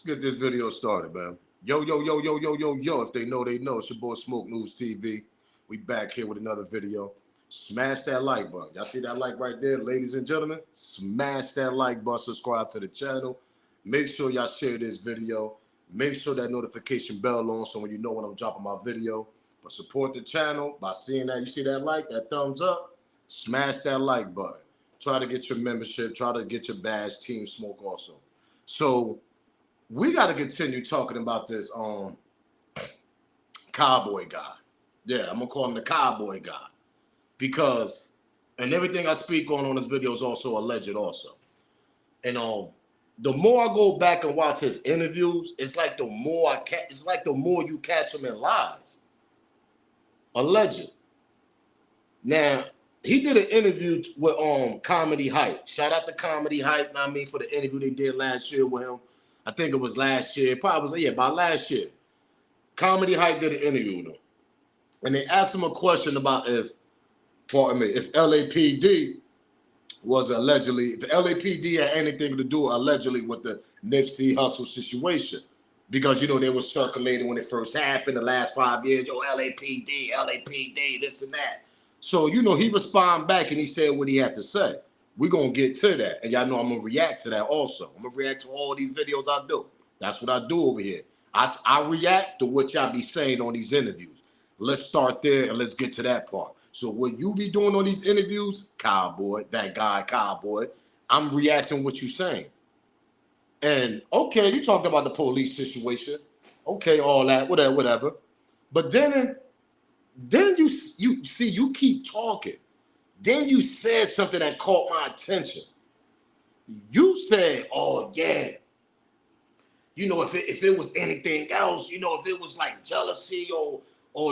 get this video started, man. Yo, yo, yo, yo, yo, yo, yo. If they know, they know. It's your boy Smoke News TV. We back here with another video. Smash that like button. Y'all see that like right there, ladies and gentlemen? Smash that like button. Subscribe to the channel. Make sure y'all share this video. Make sure that notification bell on so when you know when I'm dropping my video. But support the channel by seeing that. You see that like, that thumbs up? Smash that like button. Try to get your membership. Try to get your badge. Team Smoke also. So we got to continue talking about this Cowboy guy. Yeah, I'm going to call him the Cowboy guy. Because, and everything I speak on this video is also alleged also. And the more I go back and watch his interviews, it's like the more you catch him in lies. Alleged. Now, he did an interview with Comedy Hype. Shout out to Comedy Hype, I mean, for the interview they did last year with him. I think it was last year. Probably was, yeah, about last year. Comedy Hype did an interview with him. And they asked him a question about if LAPD was allegedly, if LAPD had anything to do allegedly with the Nipsey Hussle situation. Because, you know, they were circulating when it first happened, the last 5 years, yo, LAPD, this and that. So, you know, he responded back and he said what he had to say. We're going to get to that. And y'all know I'm going to react to that also. I'm going to react to all these videos I do. That's what I do over here. I react to what y'all be saying on these interviews. Let's start there and let's get to that part. So what you be doing on these interviews, Cowboy, that guy, Cowboy, I'm reacting what you saying. And, okay, you talked about the police situation. Okay, all that, whatever. But then you see, you keep talking. Then you said something that caught my attention. You said, oh, yeah. You know, if it was anything else, you know, if it was like jealousy or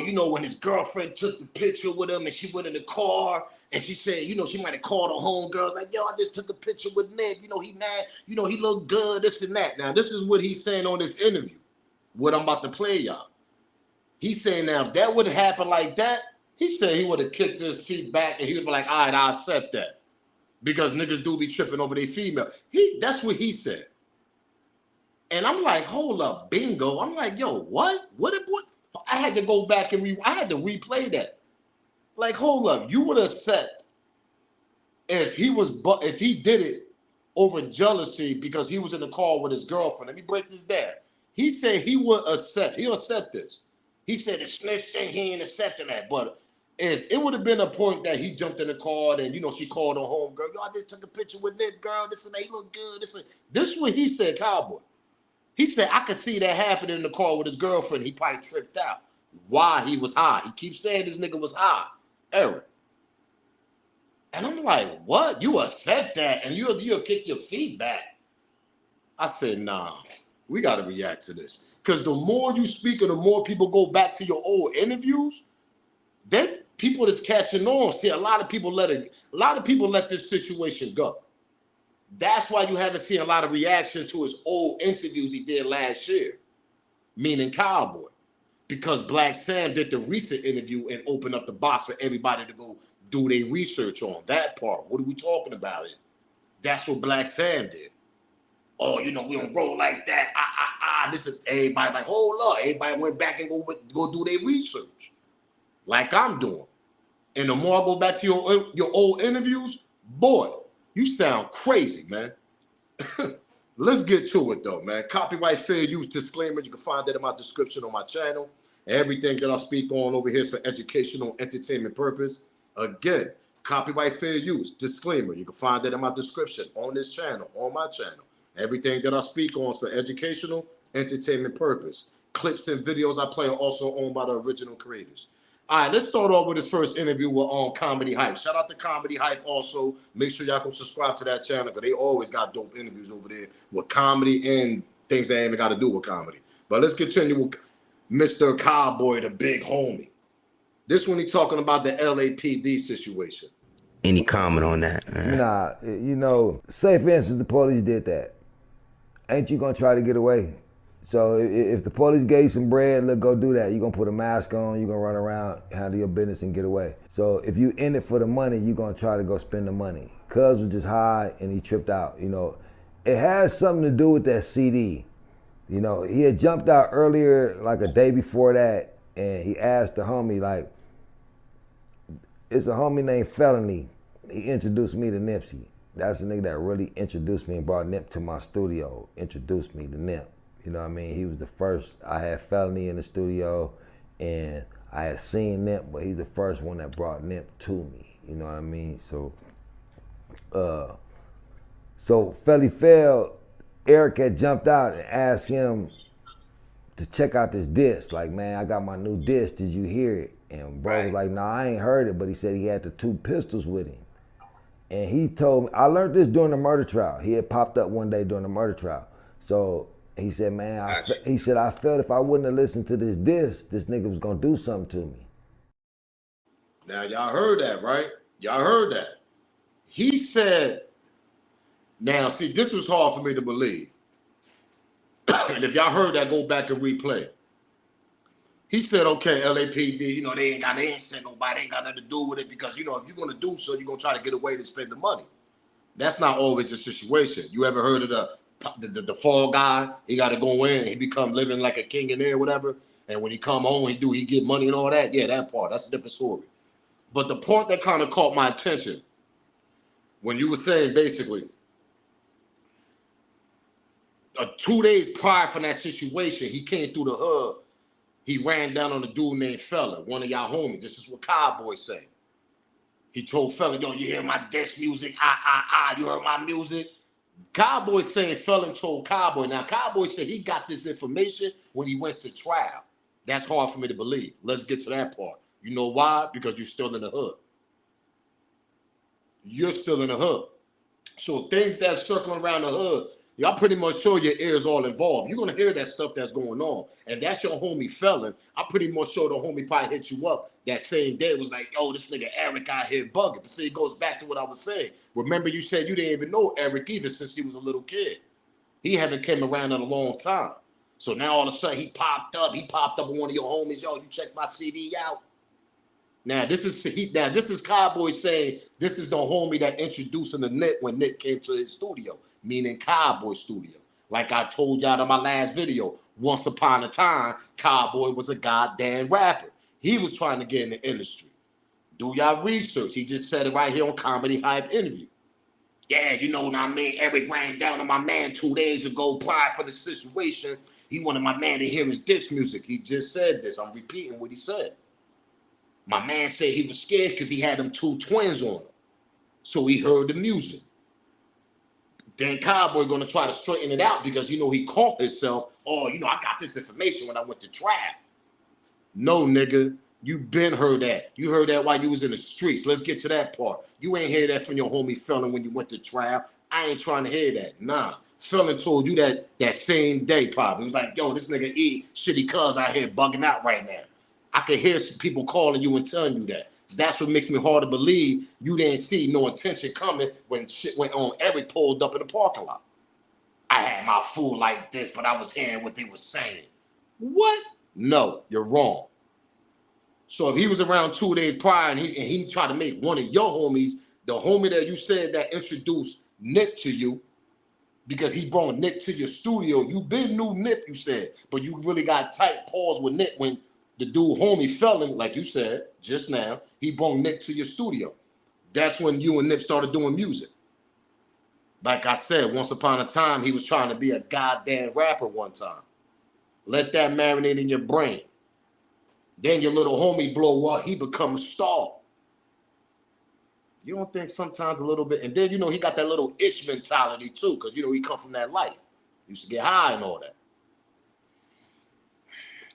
you know, when his girlfriend took the picture with him and she went in the car and she said, you know, she might have called her homegirls like, yo, I just took a picture with Nick. You know, he mad. You know, he looked good, this and that. Now, this is what he's saying on this interview, what I'm about to play y'all. He's saying now, if that would have happened like that, he said he would have kicked his feet back and he would be like, all right, I'll accept that. Because niggas do be tripping over their female. That's what he said. And I'm like, hold up, bingo. I'm like, yo, what? What? I had to go back and I had to replay that. Like, hold up, you would have said if he did it over jealousy because he was in the car with his girlfriend. Let me break this down. He said he'll accept this. He said the snitch thing, he ain't accepting that. But if it would have been a point that he jumped in the car and, you know, she called her home girl, yo, I just took a picture with Nick, girl, this and that, he look good. This is what he said, Cowboy. He said, I could see that happening in the car with his girlfriend. He probably tripped out. Why? He was high. He keeps saying this nigga was high. Eric. And I'm like, what? You accept that and you'll kick your feet back. I said, nah, we got to react to this. Because the more you speak and the more people go back to your old interviews, then people is catching on. See, a lot of people let this situation go. That's why you haven't seen a lot of reaction to his old interviews he did last year, meaning Cowboy. Because Black Sam did the recent interview and opened up the box for everybody to go do their research on that part. What are we talking about it? That's what Black Sam did. Oh, you know, we don't roll like that. This is everybody like, hold up. Everybody went back and go do their research. Like I'm doing. And the more I go back to your old interviews, boy, you sound crazy, man. Let's get to it, though, man. Copyright fair use disclaimer. You can find that in my description on my channel. Everything that I speak on over here is for educational, entertainment purpose. Again, copyright fair use disclaimer. You can find that in my description on this channel, on my channel. Everything that I speak on is for educational, entertainment purpose. Clips and videos I play are also owned by the original creators. All right, let's start off with his first interview with Comedy Hype. Shout out to Comedy Hype also. Make sure y'all can subscribe to that channel because they always got dope interviews over there with comedy and things that ain't even got to do with comedy. But let's continue with Mr. Cowboy, the big homie. This one he talking about the LAPD situation. Any comment on that, man? Nah, you know, say for instance the police did that. Ain't you gonna try to get away? So if the police gave you some bread, look, go do that. You're gonna put a mask on, you're gonna run around, handle your business and get away. So if you in it for the money, you're gonna try to go spend the money. Cuz was just high and he tripped out, you know. It has something to do with that CD. You know, he had jumped out earlier, like a day before that, and he asked the homie, like, it's a homie named Felony. He introduced me to Nipsey. That's the nigga that really introduced me and brought Nip to my studio, introduced me to Nip. You know what I mean? He was the first. I had Felony in the studio, and I had seen Nip, but he's the first one that brought Nip to me. You know what I mean? So Felly Fell, Eric had jumped out and asked him to check out this disc. Like, man, I got my new disc. Did you hear it? And bro was like, nah, I ain't heard it, but he said he had the 2 pistols with him. And he told me, I learned this during the murder trial. He had popped up one day during the murder trial. So he said, man, he said, I felt if I wouldn't have listened to this disc, this nigga was gonna do something to me. Now, y'all heard that, right? Y'all heard that. He said, now, see, this was hard for me to believe. And if y'all heard that, go back and replay. He said, okay, LAPD, you know, they ain't sent nobody, they ain't got nothing to do with it because, you know, if you're going to do so, you're going to try to get away to spend the money. That's not always the situation. You ever heard of the fall guy? He got to go in and he become living like a king in there, whatever. And when he come home, he get money and all that. Yeah, that part, that's a different story. But the part that kind of caught my attention when you were saying basically 2 days prior from that situation, he came through the hood. He ran down on a dude named Fella, one of y'all homies. This is what Cowboy said. He told Fella, yo, you hear my disc music? You heard my music? Cowboy saying Fella told Cowboy. Now, Cowboy said he got this information when he went to trial. That's hard for me to believe. Let's get to that part. You know why? Because you're still in the hood. You're still in the hood. So things that's circling around the hood, y'all pretty much sure your ears all involved. You're gonna hear that stuff that's going on. And that's your homie Felon. I'm pretty much sure the homie probably hit you up that same day. Was like, yo, this nigga Eric out here bugging. But see, it goes back to what I was saying. Remember you said you didn't even know Eric either since he was a little kid. He haven't came around in a long time. So now all of a sudden he popped up. He popped up with one of your homies. Yo, you check my CD out. Now this is Cowboy saying this is the homie that introduced him to Nick when Nick came to his studio, meaning Cowboy studio. Like I told y'all in my last video, once upon a time, Cowboy was a goddamn rapper. He was trying to get in the industry. Do y'all research. He just said it right here on Comedy Hype interview. Yeah, you know what I mean? Eric ran down on my man 2 days ago prior for the situation. He wanted my man to hear his disc music. He just said this. I'm repeating what he said. My man said he was scared because he had them 2 twins on him. So he heard the music. Then Cowboy gonna try to straighten it out because, you know, he caught himself. Oh, you know, I got this information when I went to trial. No, nigga, you been heard that. You heard that while you was in the streets. Let's get to that part. You ain't hear that from your homie Felon when you went to trial. I ain't trying to hear that. Nah. Felon told you that same day probably. He was like, yo, this nigga E, shitty cuz out here bugging out right now. I could hear some people calling you and telling you that. That's what makes me hard to believe you didn't see no intention coming when shit went on. Eric pulled up in the parking lot. I had my fool like this, but I was hearing what they were saying. What? No, you're wrong. So if he was around 2 days prior and he tried to make one of your homies, the homie that you said that introduced Nick to you, because he brought Nick to your studio, you been knew Nick, you said, but you really got tight paws with Nick when the dude homie Felon, like you said just now, he brought Nick to your studio. That's when you and Nick started doing music. Like I said, once upon a time, he was trying to be a goddamn rapper one time. Let that marinate in your brain. Then your little homie blow up, he become a star. You don't think sometimes a little bit, and then, you know, he got that little itch mentality too, because, you know, he come from that life. He used to get high and all that.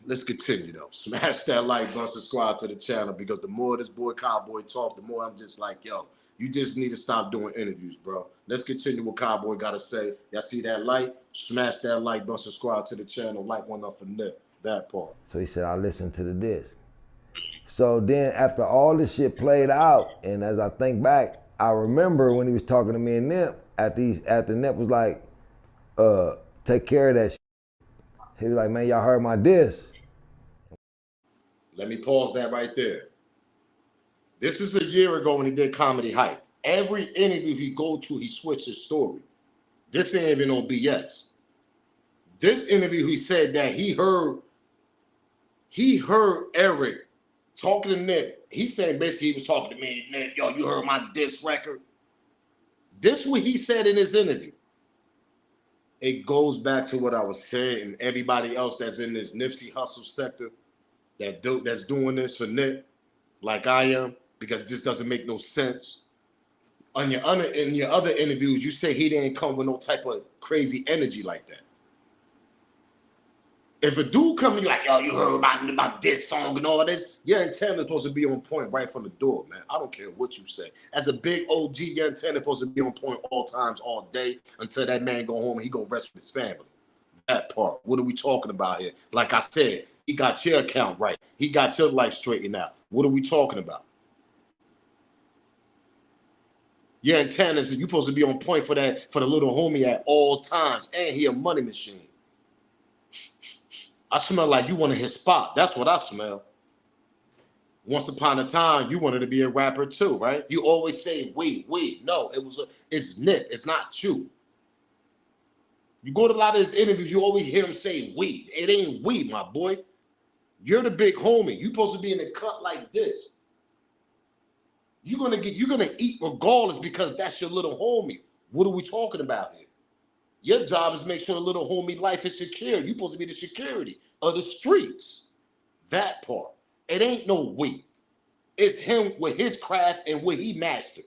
Let's continue though. Smash that like button, subscribe to the channel, because the more this boy Cowboy talk, the more I'm just like, yo, you just need to stop doing interviews, bro. Let's continue what Cowboy got to say. Y'all see that like? Smash that like button, subscribe to the channel, like one up for Nick. That part. So he said, I listened to the disc. So then after all this shit played out, and as I think back, I remember when he was talking to me and Nip, after Nip was like, take care of that shit. He was like, man, y'all heard my disc. Let me pause that right there. This is a year ago when he did Comedy Hype. Every interview he go to, he switches story. This ain't even on BS. This interview, he said that he heard Eric talking to Nip. He said basically he was talking to me, Nip, yo, you heard my diss record? This is what he said in his interview. It goes back to what I was saying, and everybody else that's in this Nipsey Hussle sector that's doing this for Nip, like I am, because this doesn't make no sense. In your other interviews, you say he didn't come with no type of crazy energy like that. If a dude come to you like, yo, you heard about this song and all this, your antenna is supposed to be on point right from the door, man. I don't care what you say. As a big OG, your antenna is supposed to be on point all times, all day, until that man go home and he go rest with his family. That part. What are we talking about here? Like I said, he got your account right. He got your life straightened out. What are we talking about? Your antennas, you're supposed to be on point for the little homie at all times. And he a money machine. I smell like you want to hit spot. That's what I smell. Once upon a time, you wanted to be a rapper too, right? You always say, wait. No, it's Nip. It's not you. You go to a lot of his interviews, you always hear him say weed. It ain't weed, my boy. You're the big homie. You're supposed to be in a cut like this. You're gonna eat regardless because that's your little homie. What are we talking about here? Your job is to make sure the little homie life is secure. You're supposed to be the security of the streets. That part. It ain't no we. It's him with his craft and what he mastered.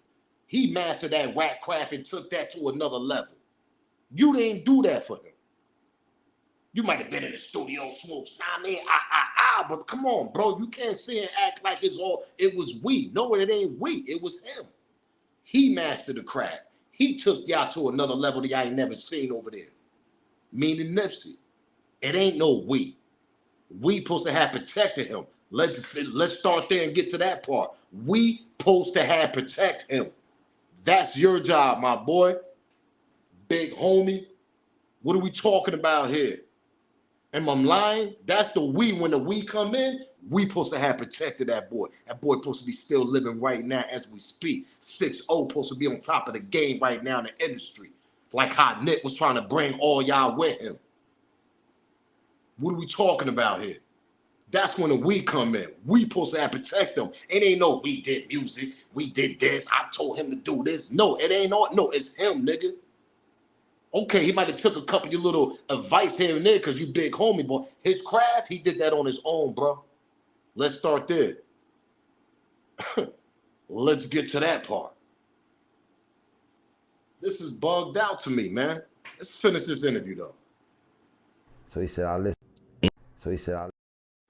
He mastered that rap craft and took that to another level. You didn't do that for him. You might have been in the studio, smokes. Nah, man, but come on, bro. You can't sit and act like it was we. No, it ain't we. It was him. He mastered the craft. He took y'all to another level that y'all ain't never seen over there. Meaning Nipsey. It ain't no we. We supposed to have protected him. Let's start there and get to that part. We supposed to have protect him. That's your job, my boy. Big homie. What are we talking about here? Am I lying? That's the we. When the we come in, we supposed to have protected that boy. That boy supposed to be still living right now as we speak. 6-0 supposed to be on top of the game right now in the industry. Like how Nick was trying to bring all y'all with him. What are we talking about here? That's when the we come in. We supposed to have protect them. It ain't no we did music. We did this. I told him to do this. No, it ain't all. No, it's him, nigga. Okay, he might have took a couple of your little advice here and there because you big homie, but his craft, he did that on his own, bro. Let's start there. Let's get to that part. This is bugged out to me, man. Let's finish this interview, though. So he said, I listen.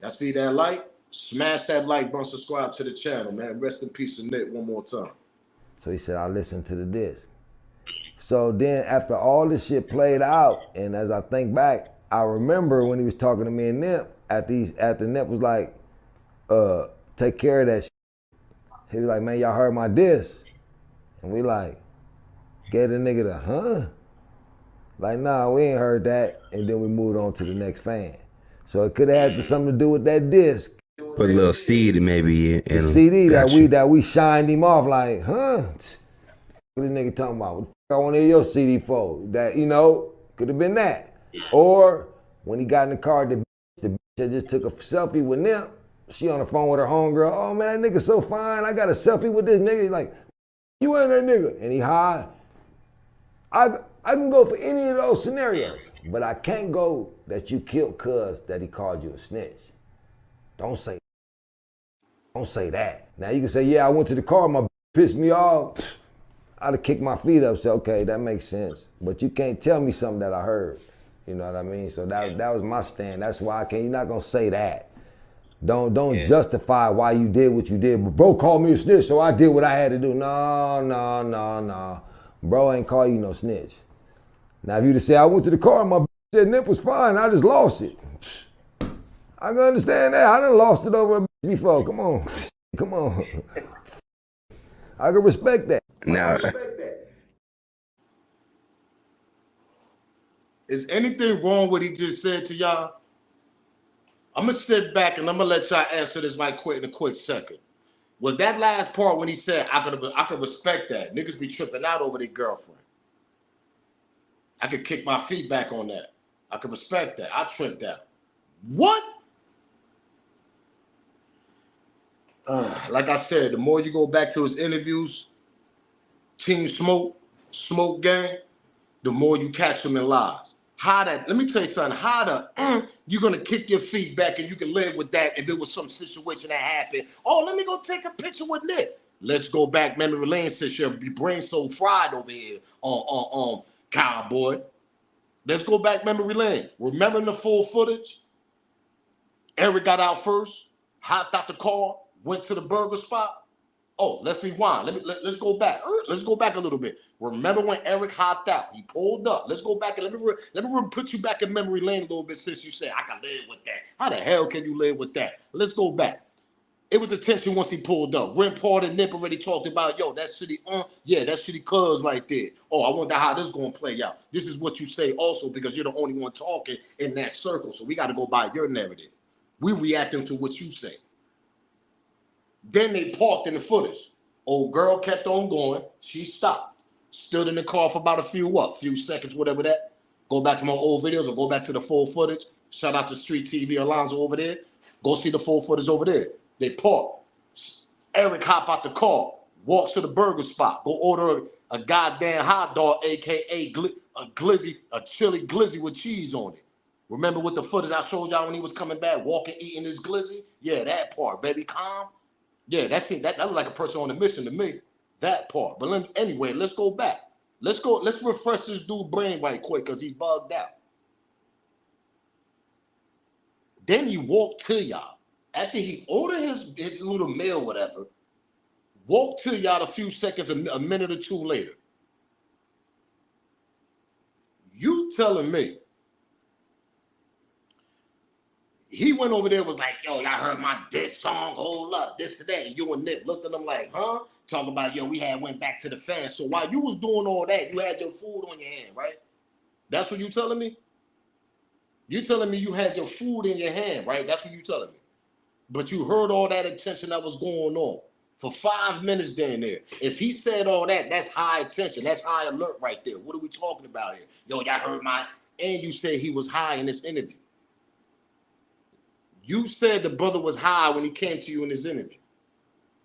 Y'all see that like? Smash that like button, subscribe to the channel, man. Rest in peace to Nick one more time. So he said, I listened to the disc. So then after all this shit played out, and as I think back, I remember when he was talking to me and Nip, after Nip was like, take care of that shit. He was like, man, y'all heard my diss? And we like, gave the nigga the, huh? Like, nah, we ain't heard that. And then we moved on to the next fan. So it could have had something to do with that disc. Put a little seed maybe in. The CD that we shined him off like, huh? What this nigga talking about? What the fuck I want to hear your CD for? That, could have been that. Or when he got in the car, the bitch that just took a selfie with Nip, she on the phone with her homegirl. Oh man, that nigga so fine. I got a selfie with this nigga. He's like, you ain't that nigga. And he high. I can go for any of those scenarios, but I can't go that you killed cuz that he called you a snitch. Don't say that. Now you can say, yeah, I went to the car, my pissed me off. I'd have kicked my feet up, say, okay, that makes sense. But you can't tell me something that I heard. You know what I mean? So that was my stand. That's why you're not gonna say that. Don't justify why you did what you did. But bro called me a snitch, so I did what I had to do. No. Bro ain't call you no snitch. Now if you just say, I went to the car and my said Nip was fine, I just lost it. I can understand that. I done lost it over a before. Come on. I can respect that. Now, is anything wrong with what he just said to y'all? I'm gonna sit back and I'm gonna let y'all answer this right quick in a quick second. Was that last part when he said I could respect that? Niggas be tripping out over their girlfriend. I could kick my feet back on that. I can respect that. I tripped out. What? Like I said, the more you go back to his interviews, Team Smoke Gang, the more you catch him in lies. Let me tell you something, you're gonna kick your feet back and you can live with that if it was some situation that happened. Oh, let me go take a picture with Nick. Let's go back memory lane since your brain so fried over here on Cowboy. Let's go back memory lane. Remember the full footage? Eric got out first, hopped out the car, went to the burger spot. Oh, let's rewind. Let's go back. Let's go back a little bit. Remember when Eric hopped out? He pulled up. Let's go back and let me put you back in memory lane a little bit since you said I can live with that. How the hell can you live with that? Let's go back. It was a tension once he pulled up. Part and Nip already talked about, yo, that shitty, yeah, that shitty cuz right there. Oh, I wonder how this gonna play out. This is what you say also because you're the only one talking in that circle. So we got to go by your narrative. We reacting to what you say. Then they parked in the footage. Old girl kept on going. She stopped. Stood in the car for about a few seconds, whatever that. Go back to my old videos or go back to the full footage. Shout out to Street TV Alonzo over there. Go see the full footage over there. They parked. Eric hop out the car. Walks to the burger spot. Go order a goddamn hot dog, a.k.a. a chili glizzy with cheese on it. Remember with the footage I showed y'all when he was coming back, walking, eating his glizzy? Yeah, that part, baby, calm. Yeah, that looked like a person on a mission to me. That part. But anyway, let's go back. Let's refresh this dude's brain right quick because he's bugged out. Then he walked to y'all. After he ordered his little meal, whatever, walked to y'all a few seconds, a minute or two later. You telling me he went over there, was like, yo, y'all heard my diss song, hold up, this and that. And you and Nip looked at him like, huh? Talking about, yo, went back to the fans. So while you was doing all that, you had your food on your hand, right? That's what you telling me? You telling me you had your food in your hand, right? That's what you telling me. But you heard all that attention that was going on for 5 minutes down there. If he said all that, that's high attention. That's high alert right there. What are we talking about here? Yo, y'all heard and you said he was high in this interview. You said the brother was high when he came to you in this interview.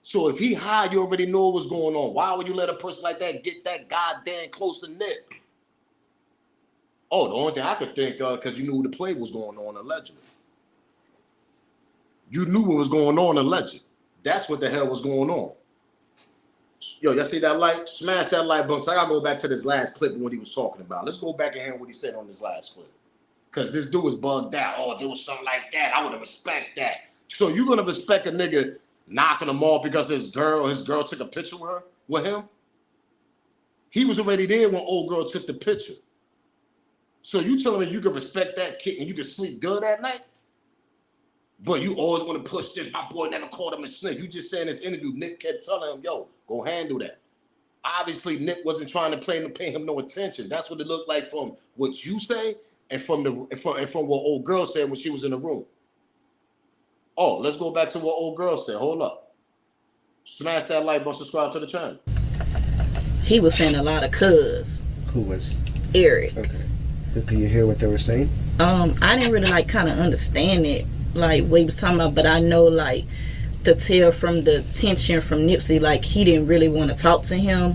So if he high, you already know what's going on. Why would you let a person like that get that goddamn close to Nip? Oh, the only thing I could think of, because you knew the play was going on allegedly. You knew what was going on allegedly. That's what the hell was going on. Yo, y'all see that light? Smash that light button. So I gotta go back to this last clip and what he was talking about. Let's go back and hear what he said on this last clip. Because this dude was bugged out. Oh, if it was something like that, I would have respect that. So you gonna respect a nigga knocking him off because his girl took a picture with him? He was already there when old girl took the picture. So you telling me you can respect that kid and you can sleep good at night? But you always want to push this. My boy never called him a snitch. You just said in this interview, Nick kept telling him, yo, go handle that. Obviously, Nick wasn't trying to pay him no attention. That's what it looked like from what you say and from what old girl said when she was in the room. Oh, let's go back to what old girl said. Hold up. Smash that like button, subscribe to the channel. He was saying a lot of cuz. Who was? Eric. Okay. Can you hear what they were saying? I didn't really kind of understand it, like what he was talking about, but I know to tell from the tension from Nipsey, he didn't really want to talk to him.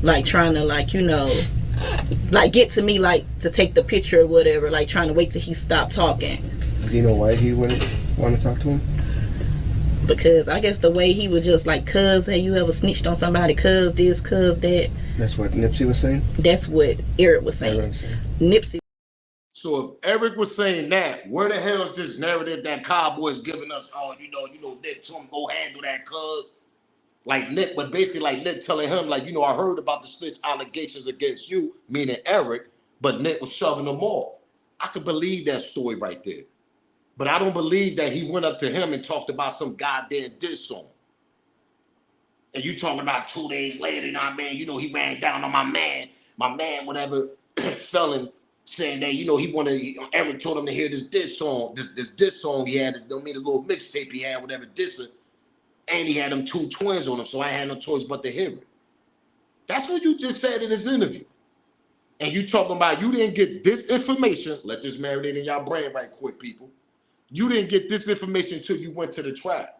Okay. Trying to get to me, to take the picture or whatever, trying to wait till he stopped talking. Do you know why he wouldn't want to talk to him? Because I guess the way he was just cuz, have you ever snitched on somebody, cuz this, cuz that? That's what Nipsey was saying? That's what Eric was saying. Nipsey. So if Eric was saying that, where the hell is this narrative that Cowboy is giving us? Oh, Nick told him go handle that, cuz. Nick, but basically Nick telling him, I heard about the snitch allegations against you, meaning Eric, but Nick was shoving them off. I could believe that story right there. But I don't believe that he went up to him and talked about some goddamn diss song. And you talking about 2 days later, you know what I mean? He ran down on my man, whatever, felon, saying that, Eric told him to hear this diss song, this diss song he had, this little mixtape he had, whatever, dissing. And he had them 2 twins on him, so I had no choice but to hear it. That's what you just said in this interview. And you talking about you didn't get this information. Let this marinate in y'all brain right quick, people. You didn't get this information until you went to the trap.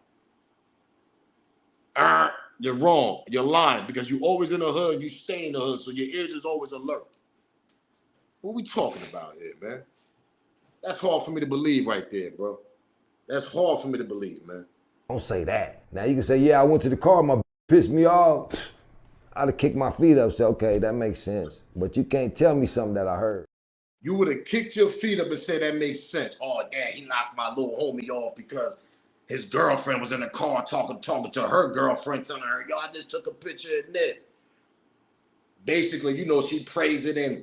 You're wrong. You're lying because you always in the hood and you stay in the hood, so your ears is always alert. What we talking about here, man? That's hard for me to believe right there, bro. That's hard for me to believe, man. Don't say that. Now you can say, yeah, I went to the car, my pissed me off. I'd have kicked my feet up, say, okay, that makes sense. But you can't tell me something that I heard. You would have kicked your feet up and said that makes sense. Oh, damn, he knocked my little homie off because his girlfriend was in the car talking to her girlfriend, telling her, yo, I just took a picture of Nip. Basically, you know, she praised it and,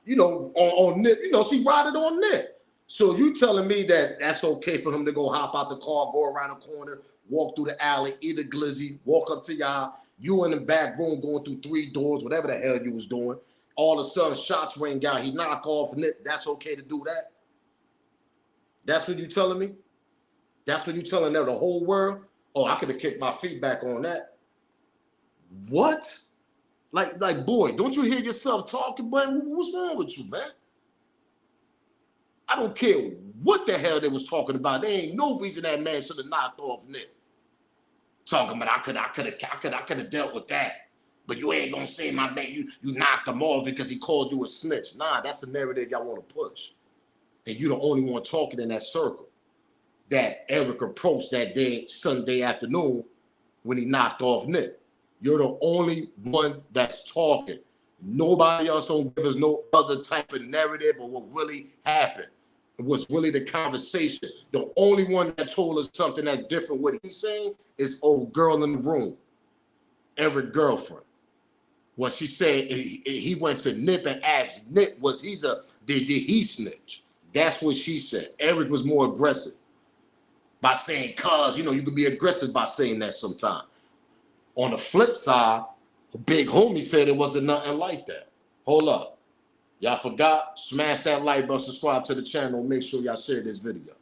you know, on Nip, you know, she rided on Nip. So you telling me that that's okay for him to go hop out the car, go around the corner, walk through the alley, eat a glizzy, walk up to y'all, you in the back room going through 3 doors, whatever the hell you was doing. All of a sudden, shots ring out. He knock off Nip. That's okay to do that? That's what you telling me? That's what you telling the whole world? Oh, I could have kicked my feet back on that. What? Like, boy, don't you hear yourself talking, man? What's wrong with you, man? I don't care what the hell they was talking about. There ain't no reason that man should have knocked off Nip. Talking about I could have dealt with that. But you ain't gonna say my man, you knocked him off because he called you a snitch. Nah, that's the narrative y'all want to push. And you the only one talking in that circle. That Eric approached that day, Sunday afternoon, when he knocked off Nip. You're the only one that's talking. Nobody else don't give us no other type of narrative or what really happened. What's really the conversation. The only one that told us something that's different, what he's saying, is old girl in the room, Eric's girlfriend. When she said he went to Nip and asked Nip, did he snitch? That's what she said. Eric was more aggressive by saying, cuz, you know, you could be aggressive by saying that sometimes. On the flip side, Big Homie said it wasn't nothing like that. Hold up. Y'all forgot? Smash that like button, subscribe to the channel, make sure y'all share this video.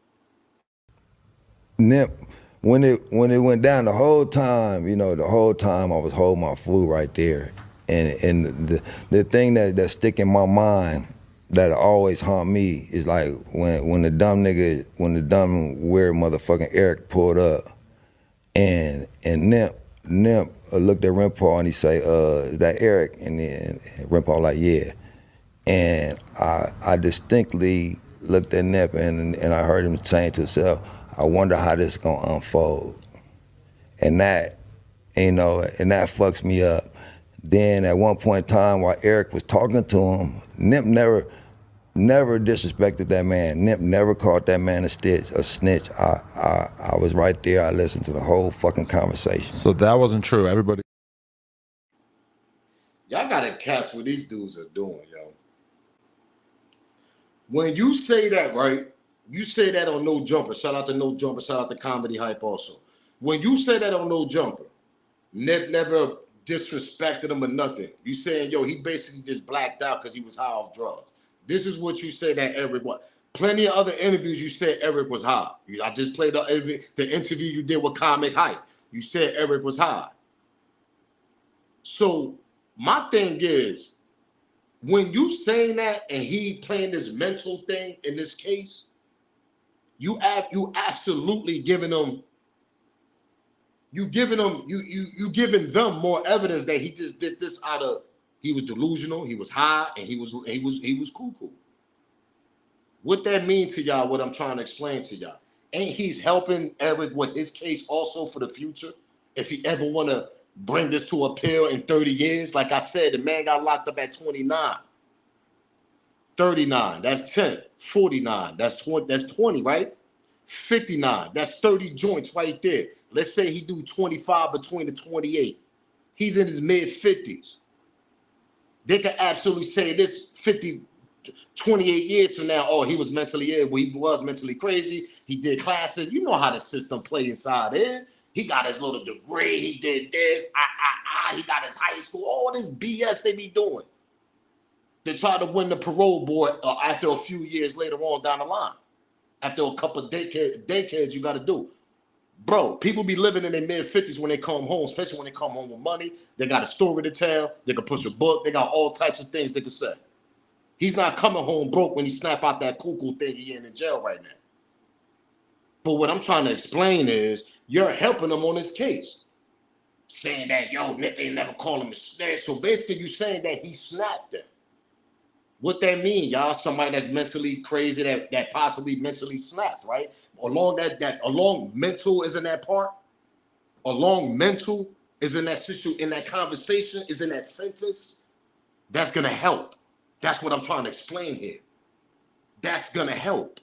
Nip, when it went down, the whole time I was holding my food right there. And the thing that stick in my mind that always haunt me is like when the dumb weird motherfucking Eric pulled up and Nip looked at Rimpo and he say, is that Eric? And then Rimpo like, yeah. And I distinctly looked at Nip and I heard him saying to himself, I wonder how this is gonna unfold. And that, you know, and that fucks me up. Then at one point in time while Eric was talking to him, Nip never disrespected that man. Nip never called that man a snitch. I was right there. I listened to the whole fucking conversation. So that wasn't true. Everybody. Y'all gotta catch what these dudes are doing, yo. When you say that, right? You say that on No Jumper. Shout out to No Jumper. Shout out to Comedy Hype also. When you say that on No Jumper, Nip never disrespected him or nothing. You saying, yo, he basically just blacked out because he was high off drugs. This is what you say that Eric was. Plenty of other interviews you said Eric was high. I just played the interview you did with Comic Hype. You said Eric was high. So my thing is, when you saying that and he playing this mental thing in this case, you absolutely giving them them more evidence that he just did this out of he was delusional, he was high, and he was cuckoo. What that means to y'all, what I'm trying to explain to y'all, ain't he's helping Eric with his case also for the future? If he ever want to bring this to appeal in 30 years, like I said, the man got locked up at 29. 39, that's 10. 49, that's 20, right? 59, that's 30 joints right there. Let's say he do 25 between the 28. He's in his mid-50s. They could absolutely say this 28 years from now, oh, he was mentally ill. Well, he was mentally crazy. He did classes. You know how the system play inside there. He got his little degree. He did this. He got his high school. All this BS they be doing. They try to win the parole board after a few years later on down the line. After a couple of decades you got to do. Bro, people be living in their mid-50s when they come home, especially when they come home with money. They got a story to tell. They can push a book. They got all types of things they can say. He's not coming home broke when he snap out that cuckoo thing he in jail right now. But what I'm trying to explain is you're helping him on his case. Saying that, yo, Nip ain't never called him a snitch. So basically you saying that he snapped it. What that mean, y'all? Somebody that's mentally crazy, that possibly mentally snapped, right? Along along mental is in that part. Along mental is in that situation, in that conversation, is in that sentence. That's gonna help. That's what I'm trying to explain here. That's gonna help.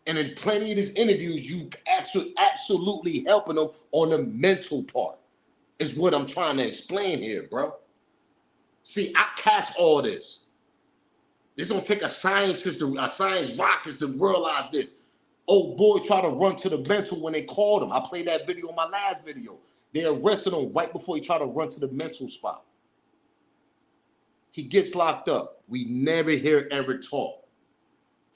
And in plenty of these interviews, you absolutely helping them on the mental part. Is what I'm trying to explain here, bro. See, I catch all this. It's gonna take a science rocket to realize this. Old boy tried to run to the mental when they called him. I played that video in my last video. They arrested him right before he tried to run to the mental spot. He gets locked up. We never hear Eric talk.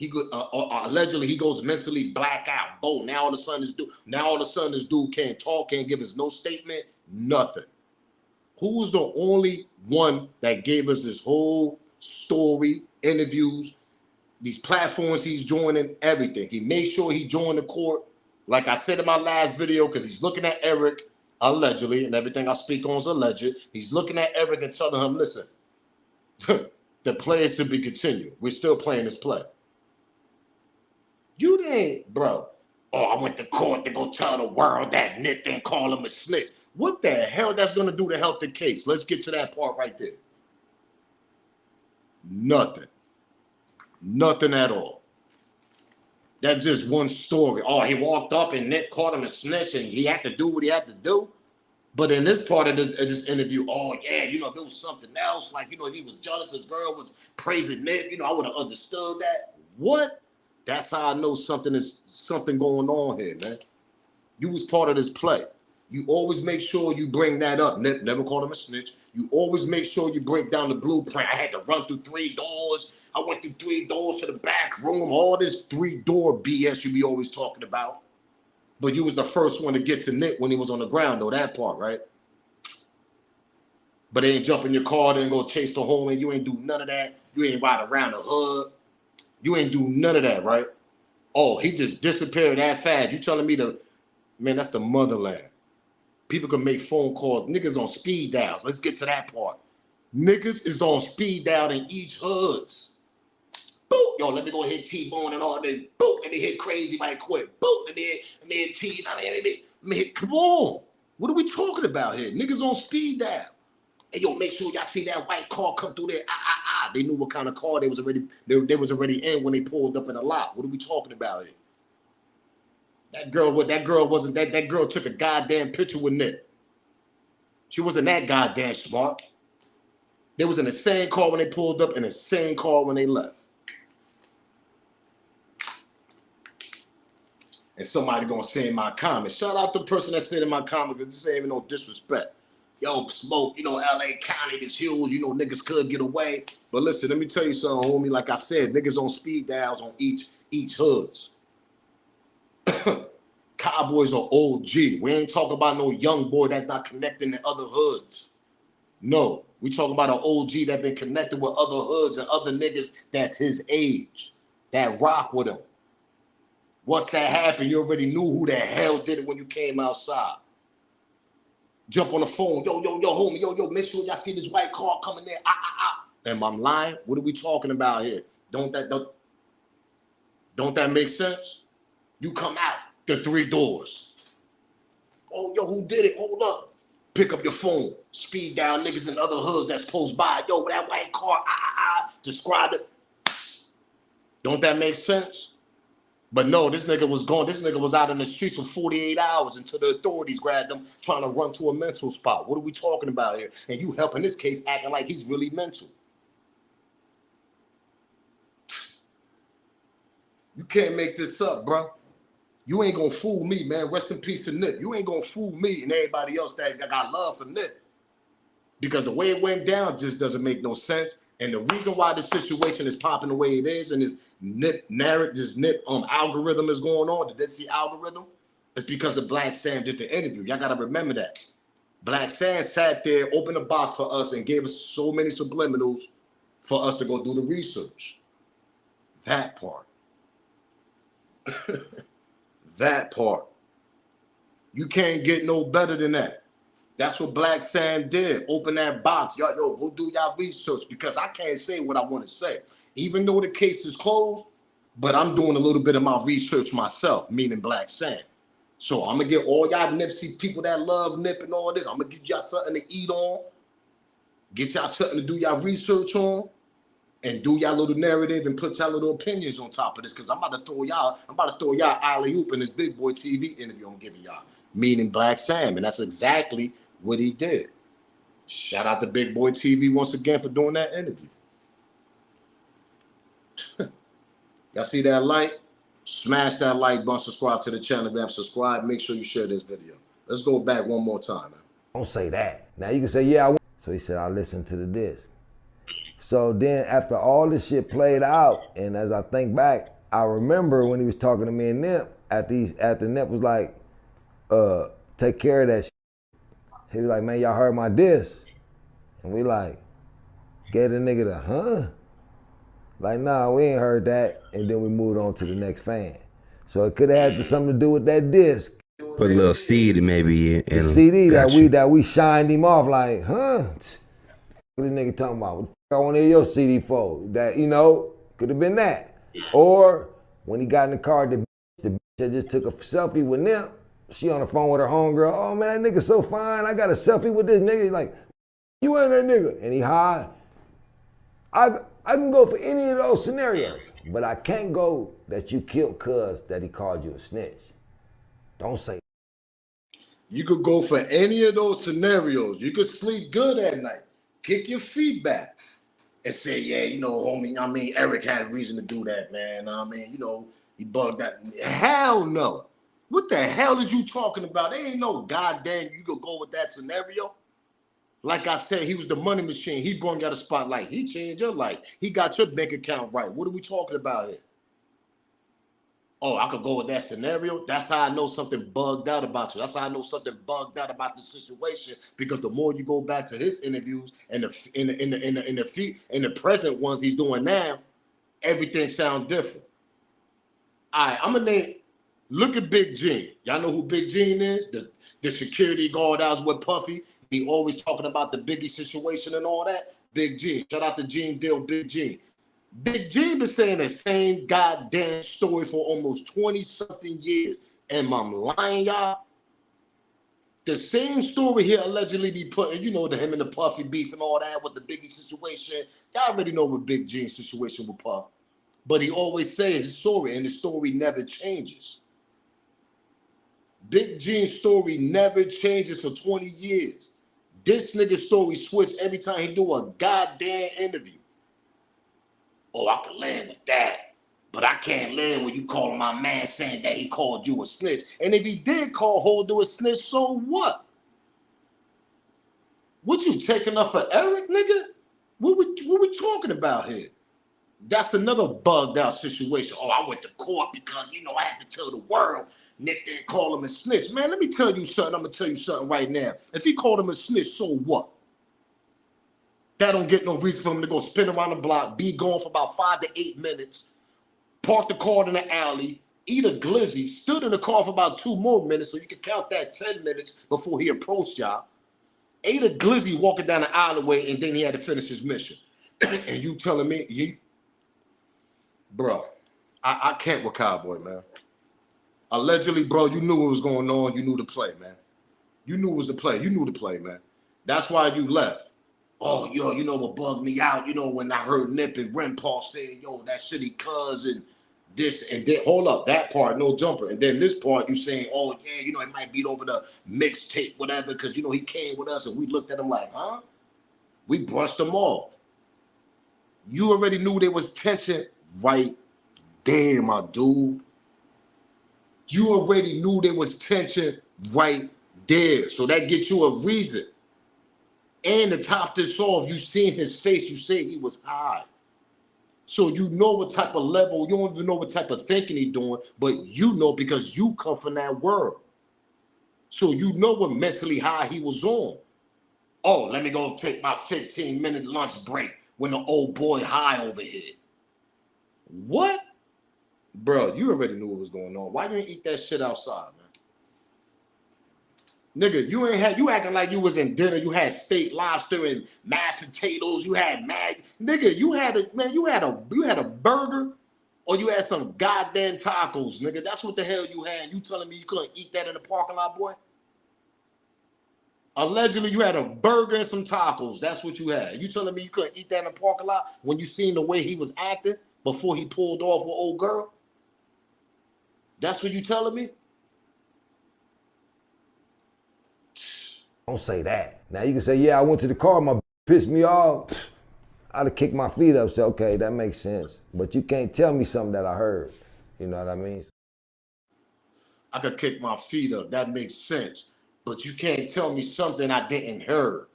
Allegedly he goes mentally black out. Boom. Now all of a sudden this dude can't talk, can't give us no statement, nothing. Who's the only one that gave us this whole story, interviews, these platforms he's joining, everything? He made sure he joined the court, like I said in my last video, because he's looking at Eric, allegedly, and everything I speak on is alleged. He's looking at Eric and telling him, listen, the play is to be continued. We're still playing this play. You didn't, bro. Oh, I went to court to go tell the world that Nick didn't call him a snitch. What the hell that's going to do to help the case? Let's get to that part right there. Nothing. Nothing at all. That's just one story. Oh, he walked up and Nick called him a snitch and he had to do what he had to do. But in this part of this interview, oh, yeah, if it was something else, like, he was jealous, his girl was praising Nick, I would have understood that. What? That's how I know something going on here, man. You was part of this play. You always make sure you bring that up. Never called him a snitch. You always make sure you break down the blueprint. I had to run through 3 doors. I went through 3 doors to the back room. All this 3-door BS you be always talking about. But you was the first one to get to Nick when he was on the ground, though, that part, right? But they ain't jump in your car, they ain't go chase the hole, and you ain't do none of that. You ain't ride around the hood. You ain't do none of that, right? Oh, he just disappeared that fast. You telling me man, that's the motherland. People can make phone calls. Niggas on speed dials. Let's get to that part. Niggas is on speed dial in each hoods. Boop. Yo, let me go hit T-Bone and all this. Boop. Let me hit Crazy right quick. Boop. Let me hit T. Let me hit. Come on. What are we talking about here? Niggas on speed dial. Hey, yo, make sure y'all see that white car come through there. They knew what kind of car they was already in when they pulled up in the lot. What are we talking about here? That girl took a goddamn picture with Nick. She wasn't that goddamn smart. They was in the same car when they pulled up and the same car when they left. And somebody gonna say in my comments, shout out to the person that said in my comment, because this ain't even no disrespect. Yo, Smoke, LA County is huge, niggas could get away. But listen, let me tell you something, homie. Like I said, niggas on speed dials on each hoods. Cowboys are OG. We ain't talking about no young boy that's not connecting to other hoods. No, we talking about an OG that been connected with other hoods and other niggas that's his age, that rock with him. Once that happened, you already knew who the hell did it when you came outside. Jump on the phone, yo, homie, yo, make sure y'all see this white car coming there. Am I lying? What are we talking about here? Don't that make sense? You come out the 3 doors. Oh, yo, who did it? Hold up. Pick up your phone. Speed down niggas in other hoods that's close by. Yo, that white car, describe it. Don't that make sense? But no, this nigga was gone. This nigga was out in the streets for 48 hours until the authorities grabbed him trying to run to a mental spot. What are we talking about here? And you helping this case acting like he's really mental. You can't make this up, bro. You ain't gonna fool me, man. Rest in peace to Nick. You ain't gonna fool me and everybody else that got love for Nick. Because the way it went down just doesn't make no sense. And the reason why this situation is popping the way it is and this Nip algorithm is going on, the Nipsey algorithm, It's because the Black Sam did the interview. Y'all gotta remember that. Black Sam sat there, opened the box for us, and gave us so many subliminals for us to go do the research. That part. That part. You can't get no better than that. That's what Black Sam did. Open that box. Yo, go do y'all research because I can't say what I want to say. Even though the case is closed, but I'm doing a little bit of my research myself, meaning Black Sam. So I'm going to get all y'all Nipsey people that love Nip and all this. I'm going to give y'all something to eat on. Get y'all something to do y'all research on. And do y'all little narrative and put y'all little opinions on top of this. Because I'm about to throw y'all alley-oop in this Big Boy TV interview I'm giving y'all. Meaning Black Sam. And that's exactly what he did. Shout out to Big Boy TV once again for doing that interview. Y'all see that like? Smash that like button, subscribe to the channel. If you haven't subscribed, make sure you share this video. Let's go back one more time, man. Don't say that. Now you can say, yeah, I went. So he said, I listened to the disc. So then after all this shit played out, and as I think back, I remember when he was talking to me and Nip, after Nip was like, take care of that shit. He was like, man, y'all heard my disc? And we like, gave the nigga the, huh? Like, nah, we ain't heard that. And then we moved on to the next fan. So it could have had something to do with that disc. Put a little seed maybe in. The CD that we shined him off like, huh? What this nigga talking about? What the fuck I want to hear your CD for? That, you know, could have been that. Or when he got in the car, the bitch that just took a selfie with Nip, she on the phone with her homegirl. Oh man, that nigga so fine. I got a selfie with this nigga. He's like, you ain't that nigga. And he high. I can go for any of those scenarios, but I can't go that you killed cuz that he called you a snitch. Don't say. You could go for any of those scenarios. You could sleep good at night. Kick your feet back and say, yeah, you know, homie, I mean, Eric had a reason to do that, man. I mean, you know, he bugged that. Hell no. What the hell is you talking about? There ain't no goddamn you could go with that scenario. Like I said, he was the money machine. He brought you out a spotlight. He changed your life. He got your bank account right. What are we talking about here? Oh, I could go with that scenario. That's how I know something bugged out about you. That's how I know something bugged out about the situation. Because the more you go back to his interviews and in the present ones he's doing now, everything sounds different. All right, I'm gonna name. Look at Big Gene. Y'all know who Big Gene is? The security guard that was with Puffy. He always talking about the Biggie situation and all that. Big Gene. Shout out to Gene Deal, Big Gene. Big Gene been saying the same goddamn story for almost 20-something years. Am I lying, y'all? The same story here allegedly be putting, you know, him and the Puffy beef and all that with the Biggie situation. Y'all already know what Big Gene's situation with Puff. But he always says his story, and the story never changes. Big Gene's story never changes for 20 years. This nigga's story switch every time he do a goddamn interview. Oh, I can live with that. But I can't live when you call my man saying that he called you a snitch. And if he did call Holder a snitch, so what? What you taking up for Eric, nigga? What we talking about here? That's another bugged out situation. Oh, I went to court because, you know, I had to tell the world Nick didn't call him a snitch. Man, let me tell you something. I'm going to tell you something right now. If he called him a snitch, so what? That don't get no reason for him to go spin around the block, be gone for about 5 to 8 minutes, park the car in the alley, eat a glizzy, stood in the car for about 2 more minutes, so you can count that 10 minutes before he approached y'all, ate a glizzy walking down the alleyway, and then he had to finish his mission. And you telling me, bro, I can't with Cowboy, man. Allegedly, bro, you knew what was going on. You knew the play, man. You knew it was the play. You knew the play, man. That's why you left. Oh, yo, you know what bugged me out? You know, when I heard Nip and Ren Paul saying, yo, that shitty cousin, this and then, hold up, that part, no jumper. And then this part, you saying, oh, yeah, you know, it might beat over the mixtape, whatever, because, you know, he came with us and we looked at him like, huh? We brushed him off. You already knew there was tension right there, my dude. You already knew there was tension right there. So that gets you a reason. And to top this off, you seen his face, you say he was high. So you know what type of level, you don't even know what type of thinking he's doing, but you know because you come from that world. So you know what mentally high he was on. Oh, let me go take my 15-minute lunch break when the old boy high over here. What? Bro, you already knew what was going on. Why you ain't eat that shit outside, man? Nigga, you acting like you was in dinner. You had steak, lobster, and mashed potatoes. You had nigga, you had a burger, or you had some goddamn tacos, nigga. That's what the hell you had. You telling me you couldn't eat that in the parking lot, boy? Allegedly, you had a burger and some tacos. That's what you had. You telling me you couldn't eat that in the parking lot when you seen the way he was acting before he pulled off with old girl? That's what you telling me? Don't say that. Now you can say, yeah, I went to the car, my pissed me off. I'd have kicked my feet up, say, okay, that makes sense. But you can't tell me something that I heard. You know what I mean? I could kick my feet up. That makes sense. But you can't tell me something I didn't hear.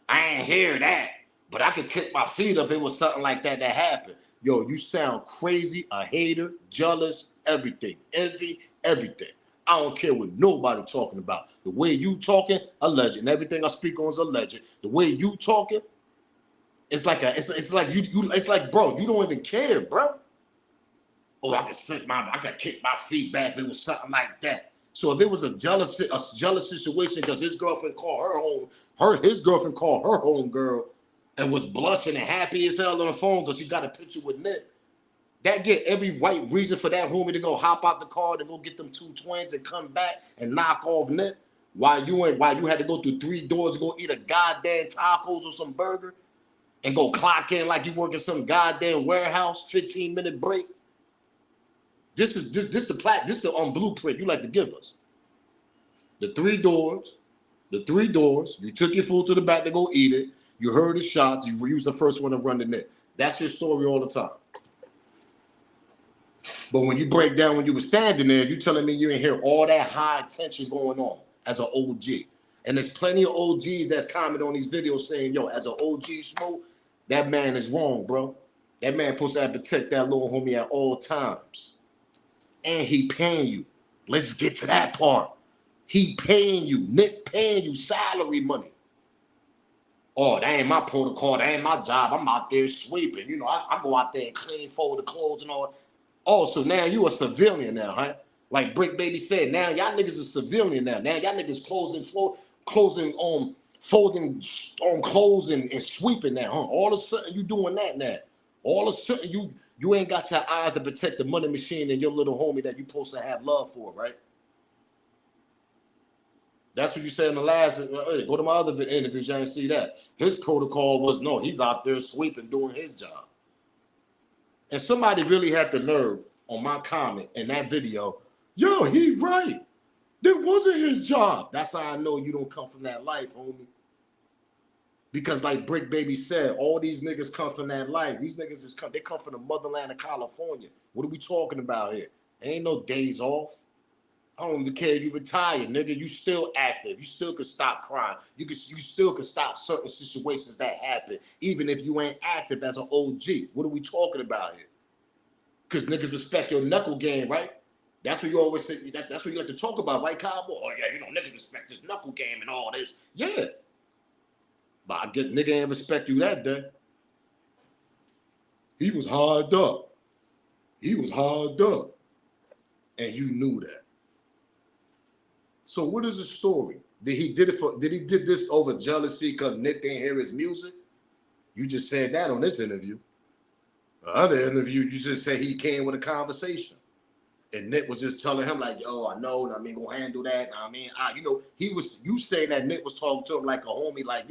I ain't hear that. But I could kick my feet up if it was something like that happened. Yo, you sound crazy, a hater, jealous, everything. Envy, everything. I don't care what nobody talking about. The way you talking, alleged. And everything I speak on is alleged. The way you talking, it's like bro, you don't even care, bro. Oh, I could kick my feet back if it was something like that. So if it was a jealous situation because his girlfriend called her home, his girlfriend called her home girl and was blushing and happy as hell on the phone because she got a picture with Nick. That get every right reason for that homie to go hop out the car and go get them two twins and come back and knock off Nick while you had to go through 3 doors to go eat a goddamn tacos or some burger and go clock in like you work in some goddamn warehouse, 15-minute break. This is the blueprint you like to give us. The 3 doors. You took your food to the back to go eat it. You heard the shots. You used the first one to run the net. That's your story all the time. But when you break down when you were standing there, you telling me you didn't hear all that high tension going on as an OG. And there's plenty of OGs that's commenting on these videos saying, yo, as an OG Smoke, that man is wrong, bro. That man supposed to protect that little homie at all times. And he paying you. Let's get to that part. He paying you. Nick paying you salary money. Oh, that ain't my protocol. That ain't my job. I'm out there sweeping. You know, I go out there and clean, fold the clothes and all. Oh, so now you a civilian now, huh? Like Brick Baby said, now y'all niggas is civilian now. Now y'all niggas folding clothes and sweeping now, huh? All of a sudden you doing that now. All of a sudden you ain't got your eyes to protect the money machine and your little homie that you supposed to have love for, right? That's what you said in the last, go to my other interviews, y'all didn't see that. His protocol was, no, he's out there sweeping, doing his job. And somebody really had the nerve on my comment in that video, yo, he right. That wasn't his job. That's how I know you don't come from that life, homie. Because like Brick Baby said, all these niggas come from that life. These niggas they come from the motherland of California. What are we talking about here? Ain't no days off. I don't even care if you retired, nigga. You still active. You still can stop crime. You still can stop certain situations that happen, even if you ain't active as an OG. What are we talking about here? Because niggas respect your knuckle game, right? That's what you always say. That's what you like to talk about, right, Cowboy? Oh yeah, you know niggas respect this knuckle game and all this. Yeah, but I get nigga ain't respect you that day. He was hard up. And you knew that. So what is the story? Did he did this over jealousy because Nick didn't hear his music? You just said that on this interview. The other interview, you just said he came with a conversation. And Nick was just telling him like, yo, I know, I mean, gonna handle that. I mean, you saying that Nick was talking to him like a homie, like,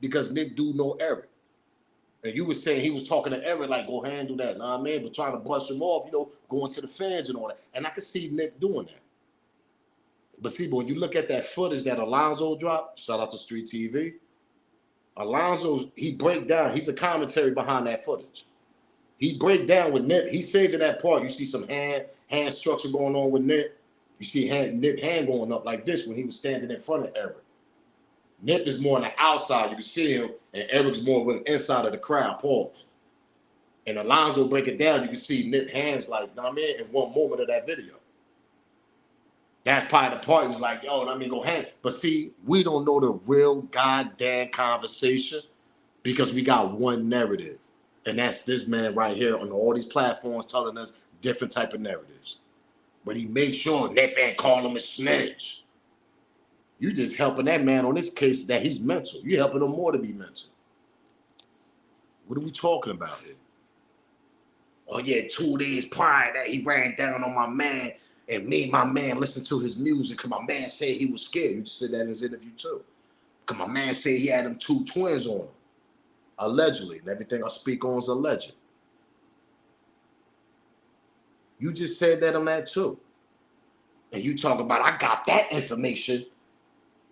because Nick do know Eric. And you were saying he was talking to Eric like, go handle that, know what I mean? But trying to brush him off, going to the fans and all that. And I could see Nick doing that. But see, but when you look at that footage that Alonzo dropped, shout out to Street TV, Alonzo, he break down, he's a commentary behind that footage. He break down with Nick. He says in that part, you see some hand structure going on with Nick. You see Nick hand going up like this when he was standing in front of Eric. Nick is more on the outside. You can see him, and Eric's more on the inside of the crowd. Pause. And Alonzo break it down. You can see Nick hands like, know what I mean, in one moment of that video. That's probably the part. He was like, yo, let me go hang. But see, we don't know the real goddamn conversation because we got one narrative. And that's this man right here on all these platforms telling us different type of narratives. But he made sure Nip ain't call him a snitch. You just helping that man on this case that he's mental. You helping him more to be mental. What are we talking about here? Oh yeah, 2 days prior that he ran down on my man and made my man listen to his music because my man said he was scared. You just said that in his interview too. Because my man said he had them 2 twins on him. Allegedly. And everything I speak on is alleged. You just said that on that too. And you talk about, I got that information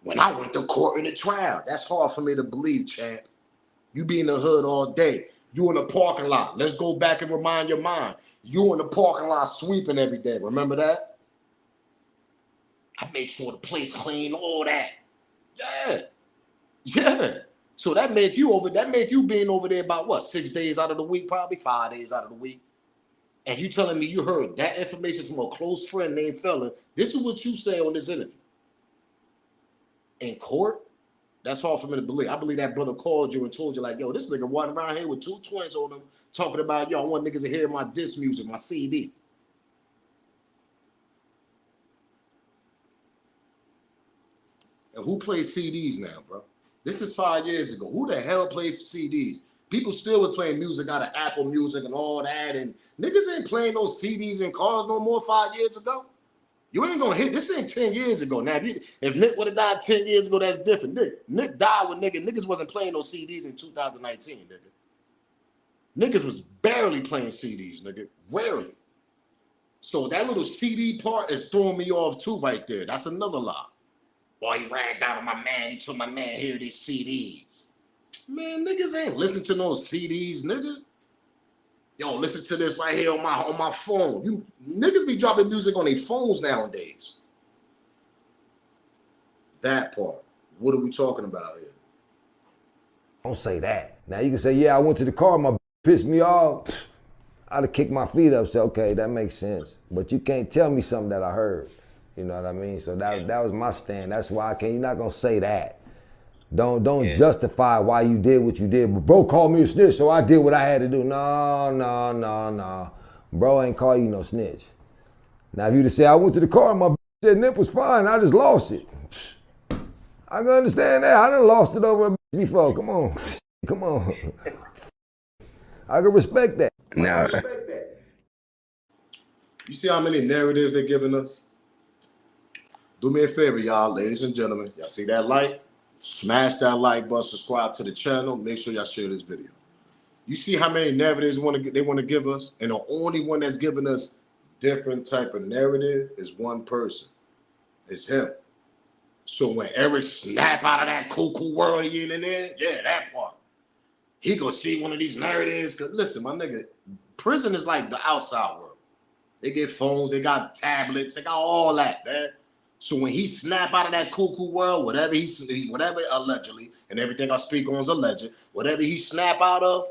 when I went to court in the trial. That's hard for me to believe, champ. You be in the hood all day. You in the parking lot. Let's go back and remind your mind. You in the parking lot sweeping every day. Remember that? I make sure the place clean, all that. Yeah. Yeah. So that make you being over there about what? 6 days out of the week, probably 5 days out of the week. And you telling me you heard that information from a close friend named Fella. This is what you say on this interview. In court? That's hard for me to believe. I believe that brother called you and told you like, yo, this nigga running around here with 2 twins on him talking about, yo, I want niggas to hear my diss music, my CD. And who plays CDs now, bro? This is 5 years ago. Who the hell played CDs? People still was playing music out of Apple Music and all that, and niggas ain't playing no CDs in cars no more 5 years ago. You ain't gonna hit. This ain't 10 years ago. Now, if Nick would have died 10 years ago, that's different. Nick died with niggas wasn't playing no CDs in 2019, nigga. Niggas was barely playing CDs, nigga. Rarely. So that little CD part is throwing me off too right there. That's another lie. Boy, he ran down on my man. He told my man, hear these CDs. Man, niggas ain't listening to no CDs, nigga. Yo, listen to this right here on my phone. You niggas be dropping music on their phones nowadays. That part. What are we talking about here? Don't say that. Now you can say, yeah, I went to the car, my pissed me off. I'd have kicked my feet up, say, okay, that makes sense. But you can't tell me something that I heard. You know what I mean? So that was my stand. That's why you're not gonna say that. Don't justify why you did what you did. But bro called me a snitch, so I did what I had to do. No. Bro ain't call you no snitch. Now if you just say, I went to the car and my said Nip was fine, I just lost it. I can understand that. I done lost it over a before. Come on. Come on. I can respect that. Now, You see how many narratives they're giving us? Do me a favor, y'all, ladies and gentlemen. Y'all see that like? Smash that like button, subscribe to the channel. Make sure y'all share this video. You see how many narratives they want to give us? And the only one that's giving us different type of narrative is one person. It's him. So when Eric snap out of that cuckoo world he in there, yeah, that part. He gonna see one of these narratives. Cause listen, my nigga, prison is like the outside world. They get phones, they got tablets, they got all that, man. So when he snap out of that cuckoo world, whatever allegedly, and everything I speak on is alleged, whatever he snap out of,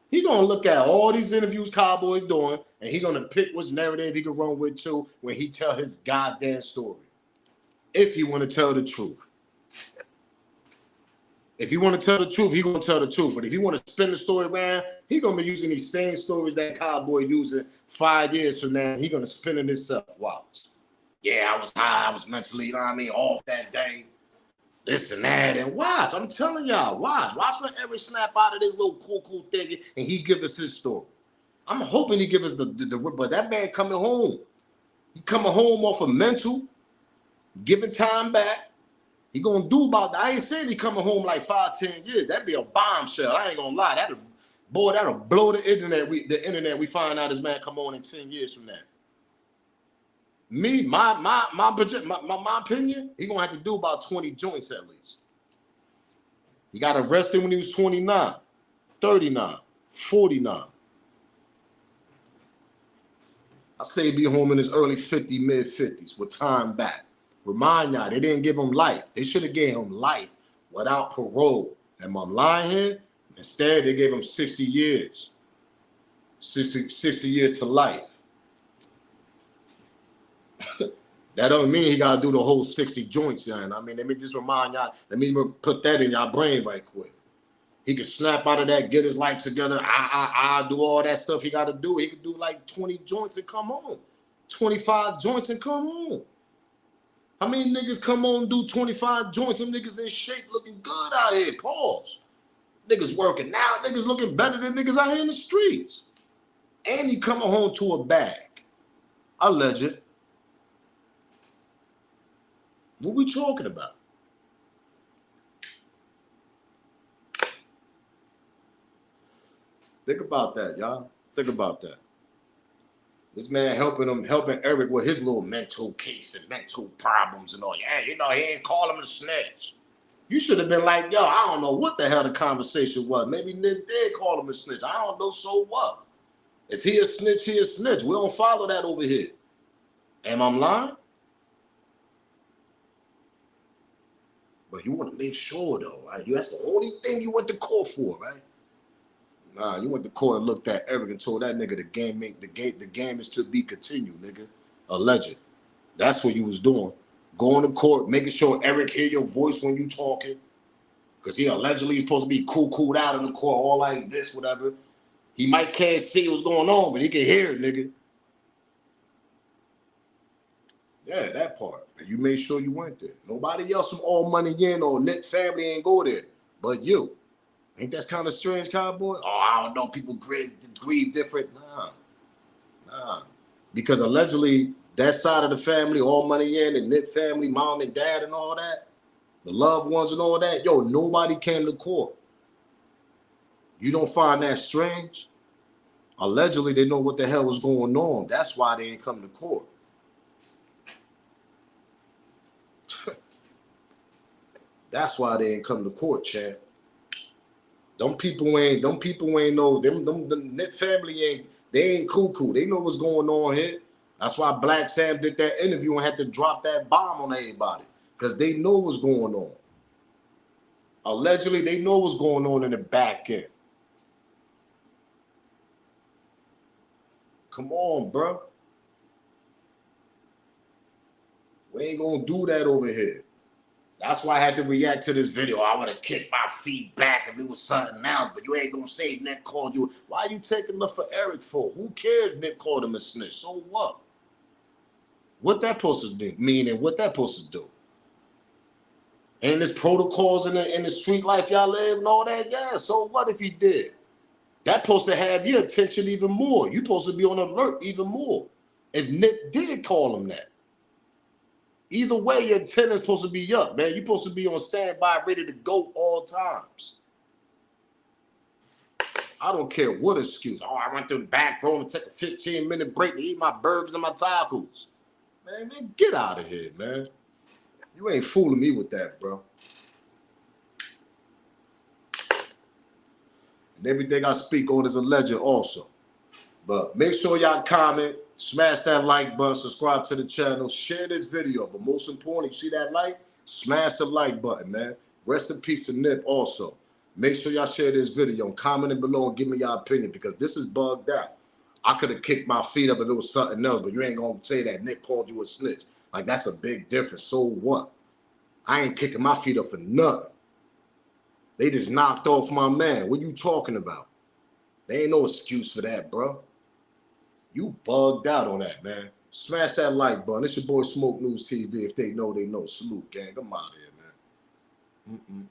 he gonna look at all these interviews Cowboy's doing, and he gonna pick which narrative he can run with too when he tell his goddamn story. If he want to tell the truth. If he want to tell the truth, he gonna tell the truth. But if he want to spin the story around, he gonna be using these same stories that Cowboy using 5 years from now. He gonna spin it himself. Watch. Yeah, I was high. I was mentally, you know what I mean, off that day. This and that. And watch. I'm telling y'all, watch. Watch when Eric snap out of this little cool thing and he give us his story. I'm hoping he give us the but that man coming home. He coming home off of mental, giving time back. He gonna do about that. I ain't saying he coming home like 5-10 years. That'd be a bombshell. I ain't gonna lie. That'll blow the internet. We find out this man come on in 10 years from now. Me, my opinion, he gonna have to do about 20 joints at least. He got arrested when he was 29, 39, 49. I say he'd be home in his early 50s, mid-50s with time back. Remind y'all, they didn't give him life. They should have gave him life without parole. Am I lying here? Instead, they gave him 60 years. 60 years to life. That don't mean he gotta do the whole 60 joints, man. I mean, let me just remind y'all, let me put that in y'all brain right quick. He can snap out of that, get his life together, do all that stuff he gotta do. He could do like 20 joints and come home. 25 joints and come home. How many niggas come on and do 25 joints? Them niggas in shape looking good out here. Pause. Niggas working now. Niggas looking better than niggas out here in the streets. And he coming home to a bag. Alleged. What we talking about? Think about that, y'all. Think about that. This man helping Eric with his little mental case and mental problems and all. Yeah, you know, he ain't call him a snitch. You should have been like, yo, I don't know what the hell the conversation was. Maybe Nick did call him a snitch. I don't know, so what? If he a snitch, he a snitch. We don't follow that over here. Am I lying? But you want to make sure, though, right? That's the only thing you went to court for, right? Nah, you went to court and looked at Eric and told that nigga the game is to be continued, nigga. Alleged. That's what you was doing. Going to court, making sure Eric hear your voice when you talking. Because he allegedly is supposed to be cooled out in the court, all like this, whatever. He might can't see what's going on, but he can hear it, nigga. Yeah, that part. And you made sure you went there. Nobody else from All Money In or Nick family ain't go there, but you. Ain't that kind of strange, Cowboy? Oh, I don't know. People grieve different. Nah. Because allegedly, that side of the family, All Money In, and Nick family, mom and dad and all that, the loved ones and all that, yo, nobody came to court. You don't find that strange? Allegedly, they know what the hell was going on. That's why they ain't come to court. That's why they ain't come to court, champ. Them people ain't know, the Nick family they ain't cuckoo. They know what's going on here. That's why Black Sam did that interview and had to drop that bomb on everybody. Because they know what's going on. Allegedly, they know what's going on in the back end. Come on, bro. We ain't gonna do that over here. That's why I had to react to this video. I would have kicked my feet back if it was something else, but you ain't gonna say Nick called you. Why are you taking up for Eric for? Who cares Nick called him a snitch? So what? What that supposed to mean and what that supposed to do? Ain't there's protocols in the street life y'all live and all that? Yeah, so what if he did? That supposed to have your attention even more. You supposed to be on alert even more. If Nick did call him that. Either way, your antenna's supposed to be up, man. You're supposed to be on standby, ready to go all times. I don't care what excuse. Oh, I went to the back room and took a 15-minute break to eat my burgers and my tacos. Man, get out of here, man. You ain't fooling me with that, bro. And everything I speak on is alleged also. But make sure y'all comment, smash that like button, subscribe to the channel, share this video. But most importantly, you see that like? Smash the like button, man. Rest in peace to Nip also. Make sure y'all share this video and comment below and give me your opinion because this is bugged out. I could have kicked my feet up if it was something else, but you ain't going to say that Nick called you a snitch. Like, that's a big difference. So what? I ain't kicking my feet up for nothing. They just knocked off my man. What you talking about? There ain't no excuse for that, bro. You bugged out on that, man. Smash that like button. It's your boy Smoke News TV. If they know, they know. Salute, gang. I'm out of here, man.